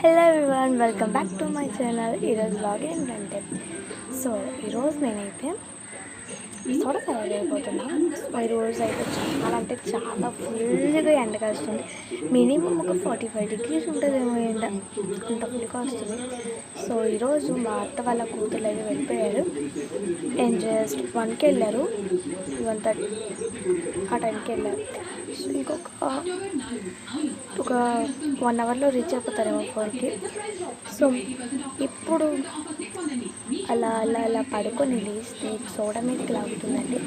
Hello everyone, welcome back to my channel. ఈరోజు vlog ఏంటంటే ఈరోజు నేనైతే సోడా తయారైపోతున్నా. ఈరోజు అయితే చాలా ఫుల్గా ఎండ కాస్తుంది. మినిమం ఒక 45 degrees ఉంటుందేమో ఎండ, అంత ఫుల్గా వస్తుంది. సో ఈరోజు మా అత్త వాళ్ళ కూతురు అయితే వెళ్ళిపోయారు. జస్ట్ 1కి వెళ్ళారు, 1:30 ఆ టైంకి వెళ్ళారు. సో ఇంకొక 1 అవర్లో రీచ్ అయిపోతారేమో 4కి. సో ఇప్పుడు అలా అలా అలా పడుకొని లేస్తే సోడా మీదకి లాగుతుందండి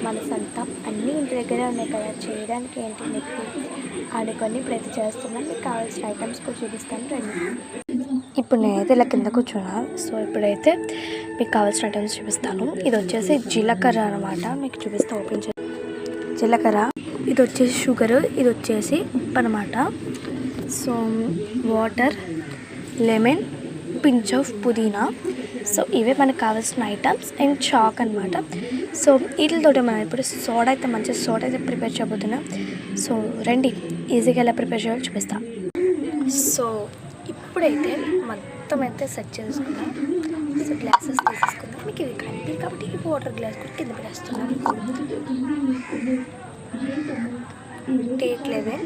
మనసంతా. అన్నీ ఇంటి దగ్గరే ఉన్నాయి కదా, చేయడానికి ఏంటి నెప్పి అనుకొని ప్రతి చేస్తున్నాను. మీకు కావాల్సిన ఐటమ్స్ కూడా చూపిస్తాను రండి. ఇప్పుడు నేనైతే ఇలా కింద కూర్చున్నా. సో ఇప్పుడైతే మీకు కావాల్సిన ఐటమ్స్ చూపిస్తాను. ఇది వచ్చేసి జీలకర్ర అనమాట, మీకు చూపిస్తే ఓపెన్ చేసి. జీలకర్ర, ఇది వచ్చేసి షుగర్, ఇది వచ్చేసి ఉప్పు అనమాట. So water, lemon, pinch of పుదీనా. సో ఇవే మనకు కావాల్సిన ఐటమ్స్ అండ్ చాక్ అనమాట. సో వీటితోటి మనం ఇప్పుడు సోడా అయితే మంచిగా సోడా అయితే ప్రిపేర్ చేయబోతున్నాం. సో రండి ఈజీగా ఎలా ప్రిపేర్ చేయాలో చూపిస్తాం. సో ఇప్పుడైతే మొత్తం అయితే సెట్ చేసుకుందాం. సో గ్లాసెస్ తీసేసుకుందాం. మీకు ఇవి కనిపి కాబట్టి ఈ వాటర్ గ్లాస్ కూడా కింద పెడేస్తున్నాం. టేక్ లెవెన్,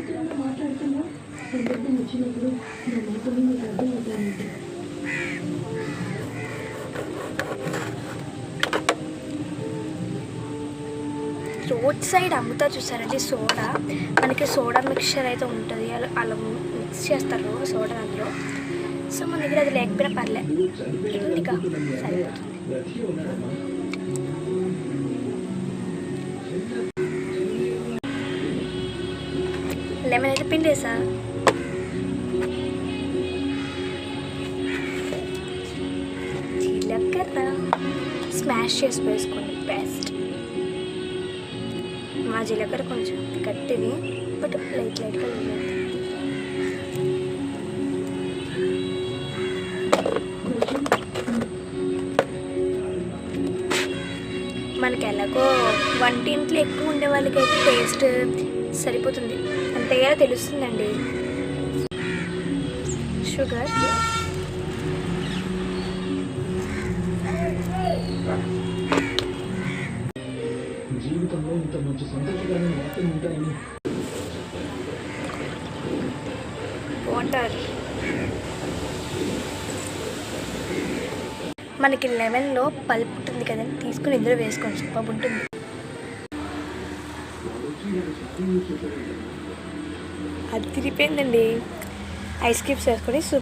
రోడ్ సైడ్ అమ్ముతారు చూసారండి సోడా. మనకి సోడా మిక్చర్ అయితే ఉంటుంది, అలా మిక్స్ చేస్తారు సోడా అందులో. సో మన దగ్గర అది లేకపోయినా పర్లేదు, ఇంటికా సరిపోతుంది. లెమన్ అయితే పిండేసా. జీలకర్ర స్మాష్ చేసి వేసుకోండి బెస్ట్. మా జీలకర్ర కొంచెం గట్టిది, బట్ లైట్గా లేదు. మనకి ఎలాగో వంటింట్లో ఎక్కువ ఉండే వాళ్ళకైతే టేస్ట్ సరిపోతుంది, అంతేగా తెలుస్తుందండి. షుగర్, జీవితంలో ఇంత మంచి సంతోషకరమైన వార్తలు ఉంటాయని. వాటర్, మనకి లెమన్లో పల్ప్ ఉంటుంది కదండి, తీసుకుని ఇందులో వేసుకోండి, సూపర్ ఉంటుంది. అది తిరిగిపోయిందండి. ఐస్ క్యూబ్స్ వేసుకొని